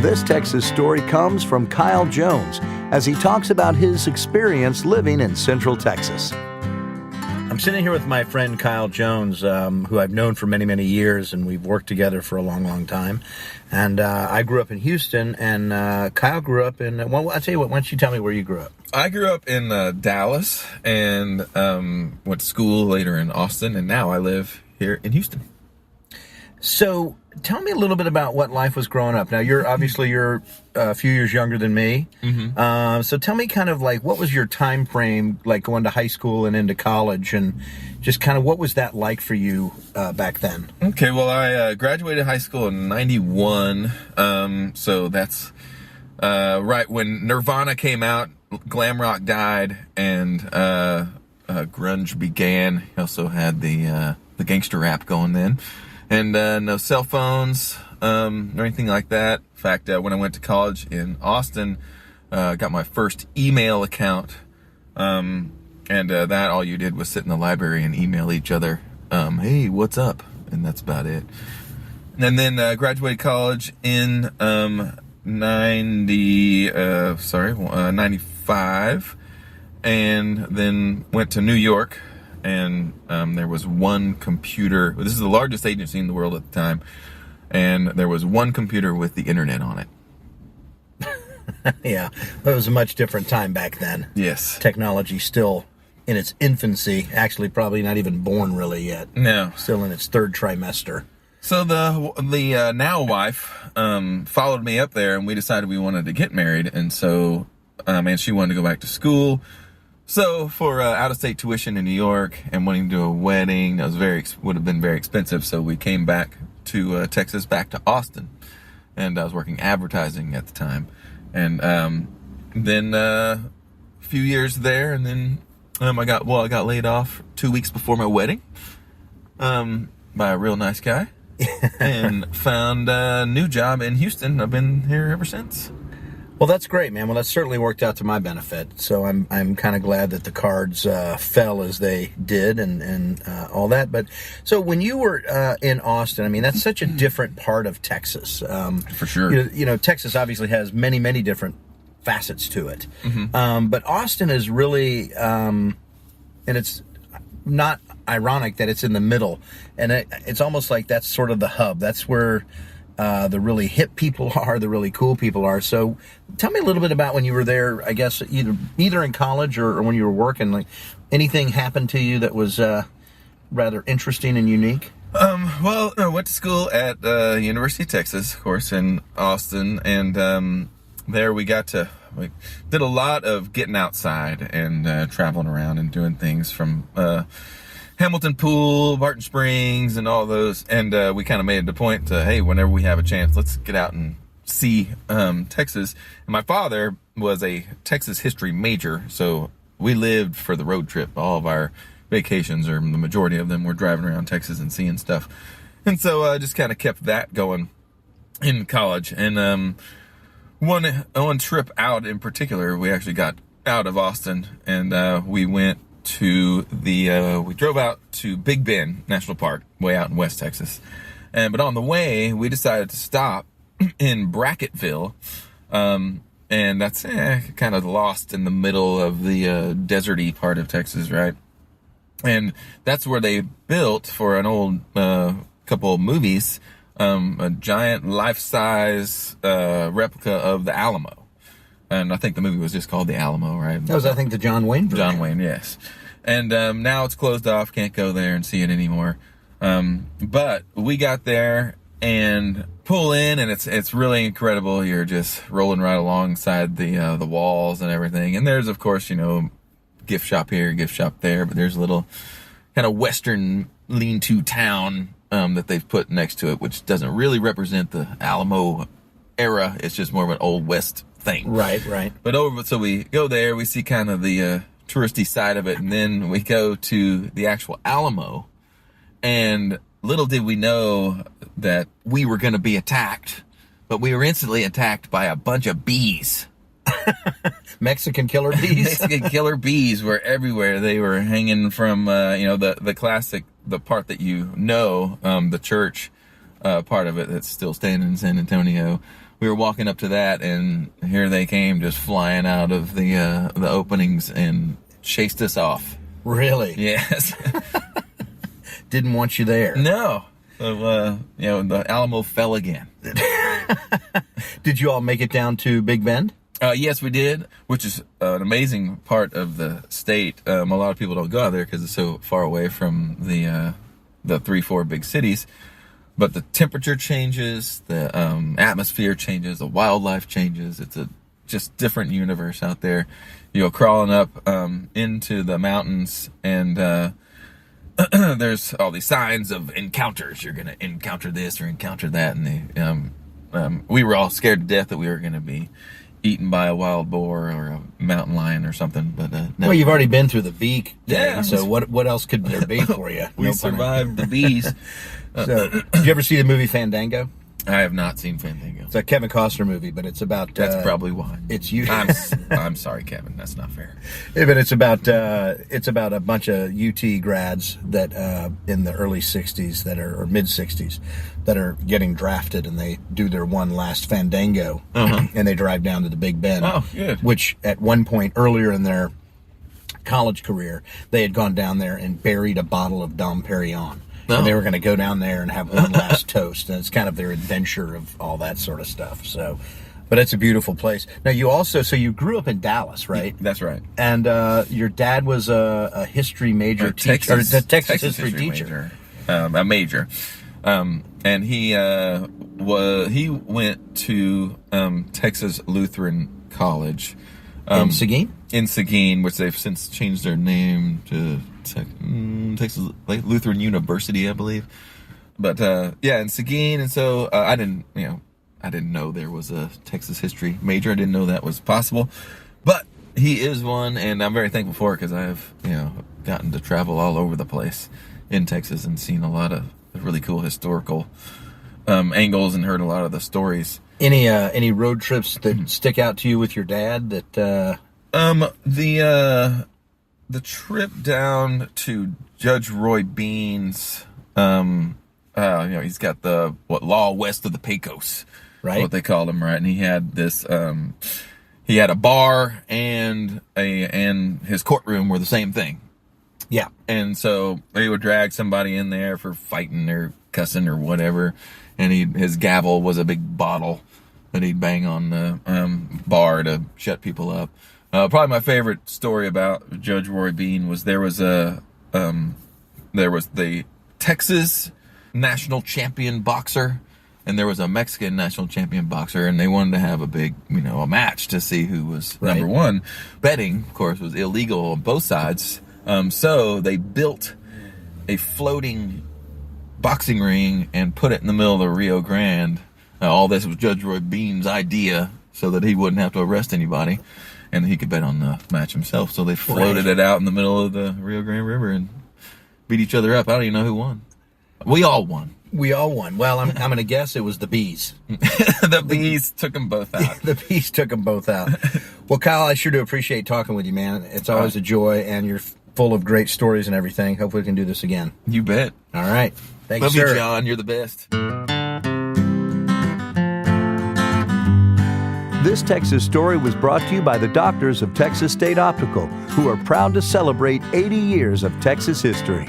This Texas story comes from Kyle Jones as he talks about his experience living in Central Texas. I'm sitting here with my friend Kyle Jones, who I've known for many, many years, and we've worked together for a long, long time. And I grew up in Houston, and Kyle grew up in, well, I'll tell you what, why don't you tell me where you grew up? I grew up in Dallas and went to school later in Austin, and now I live here in Houston. So tell me a little bit about what life was growing up. Now, you're a few years younger than me. Mm-hmm. So tell me kind of like, what was your time frame, like going to high school and into college, and just kind of what was that like for you back then? Okay, well, I graduated high school in 91, so that's right when Nirvana came out, glam rock died, and grunge began. He also had the gangster rap going then. And no cell phones or anything like that. In fact, when I went to college in Austin, got my first email account. And that all you did was sit in the library and email each other, hey, what's up? And that's about it. And then graduated college in 95. And then went to New York. And there was one computer. This is the largest agency in the world at the time. And there was one computer with the internet on it. Yeah, it was a much different time back then. Yes. Technology still in its infancy, actually probably not even born really yet. No. Still in its third trimester. So the now wife followed me up there, and we decided we wanted to get married. And so, and she wanted to go back to school. So for out-of-state tuition in New York and wanting to do a wedding, that would have been very expensive. So we came back to Texas, back to Austin, and I was working advertising at the time. And then a few years there, and then I got laid off 2 weeks before my wedding by a real nice guy, and found a new job in Houston. I've been here ever since. Well, that's great, man. Well, that certainly worked out to my benefit. So I'm kind of glad that the cards fell as they did and all that. But so when you were in Austin, I mean, that's such a different part of Texas. For sure. You know, Texas obviously has many, many different facets to it. Mm-hmm. But Austin is really, and it's not ironic that it's in the middle. And it's almost like that's sort of the hub. That's where the really hip people are, the really cool people are. So tell me a little bit about when you were there, I guess, either in college or when you were working. Like, anything happened to you that was rather interesting and unique? Well, I went to school at University of Texas, of course, in Austin. And there we did a lot of getting outside and traveling around and doing things from Hamilton Pool, Barton Springs, and all those. And we kind of made it a point to, hey, whenever we have a chance, let's get out and see Texas. And my father was a Texas history major, so we lived for the road trip. All of our vacations, or the majority of them, were driving around Texas and seeing stuff. And so I just kind of kept that going in college. And one trip out in particular, we actually got out of Austin, and we drove out to Big Bend National Park, way out in West Texas. But on the way, we decided to stop in Bracketville. And that's kind of lost in the middle of the deserty part of Texas, right? And that's where they built, for an old couple of movies, a giant life-size replica of the Alamo. And I think the movie was just called The Alamo, right? That was, I think, the John Wayne version. John Wayne, yes. And now it's closed off. Can't go there and see it anymore. But we got there and pull in, and it's really incredible. You're just rolling right alongside the walls and everything. And there's, of course, gift shop here, gift shop there. But there's a little kind of western lean-to town that they've put next to it, which doesn't really represent the Alamo era. It's just more of an Old West thing. Right. But so we go there, we see kind of the touristy side of it, and then we go to the actual Alamo, and little did we know that we were going to be attacked, but we were instantly attacked by a bunch of bees. Mexican killer bees. Mexican killer bees were everywhere. They were hanging from the classic, the part that the church part of it that's still standing in San Antonio, we were walking up to that, and here they came, just flying out of the openings and chased us off. Really? Yes. Didn't want you there. No. So, the Alamo fell again. Did you all make it down to Big Bend? Yes, we did, which is an amazing part of the state. A lot of people don't go out there because it's so far away from the 3-4 big cities. But the temperature changes, the atmosphere changes, the wildlife changes. It's a just different universe out there. You go crawling up into the mountains, and there's all these signs of encounters. You're going to encounter this or encounter that. And we were all scared to death that we were going to be eaten by a wild boar or a mountain lion or something. But no. Well, you've already been through the bee thing, Yeah. so what else could there be for you? We survived the bees. So, did you ever see the movie Fandango? I have not seen Fandango. It's a Kevin Costner movie, but it's about... That's probably why. It's you. I'm sorry, Kevin. That's not fair. Yeah, but it's about a bunch of UT grads that in the early '60s or mid '60s that are getting drafted, and they do their one last Fandango, and they drive down to the Big Bend. Oh, good. Which at one point earlier in their college career, they had gone down there and buried a bottle of Dom Perignon. And they were going to go down there and have one last toast, and it's kind of their adventure of all that sort of stuff. So, but it's a beautiful place. Now, you grew up in Dallas, right? That's right. And your dad was a history major teacher, or a Texas history teacher. A major. And he went to Texas Lutheran College. In Seguin? In Seguin, which they've since changed their name to Texas Lutheran University, I believe. But in Seguin, and so I didn't know there was a Texas history major. I didn't know that was possible, but he is one, and I'm very thankful for it because I've gotten to travel all over the place in Texas and seen a lot of really cool historical angles and heard a lot of the stories. Any road trips that stick out to you with your dad that? The trip down to Judge Roy Bean's, he's got the law west of the Pecos, right? What they called him, right? And he had this, he had a bar and his courtroom were the same thing. Yeah. And so they would drag somebody in there for fighting or cussing or whatever, and his gavel was a big bottle that he'd bang on the bar to shut people up. Probably my favorite story about Judge Roy Bean was there was the Texas national champion boxer, and there was a Mexican national champion boxer, and they wanted to have a big, a match to see who was number one. Betting, of course, was illegal on both sides. So they built a floating boxing ring and put it in the middle of the Rio Grande. All this was Judge Roy Bean's idea so that he wouldn't have to arrest anybody and he could bet on the match himself. So they floated it out in the middle of the Rio Grande River and beat each other up. I don't even know who won. We all won. Well, I'm going to guess it was the bees. The bees took them both out. The bees took them both out. Well, Kyle, I sure do appreciate talking with you, man. It's always a joy, and you're full of great stories and everything. Hopefully we can do this again. You bet. All right. Thank you, sir. Love you, John. You're the best. This Texas Story was brought to you by the doctors of Texas State Optical, who are proud to celebrate 80 years of Texas history.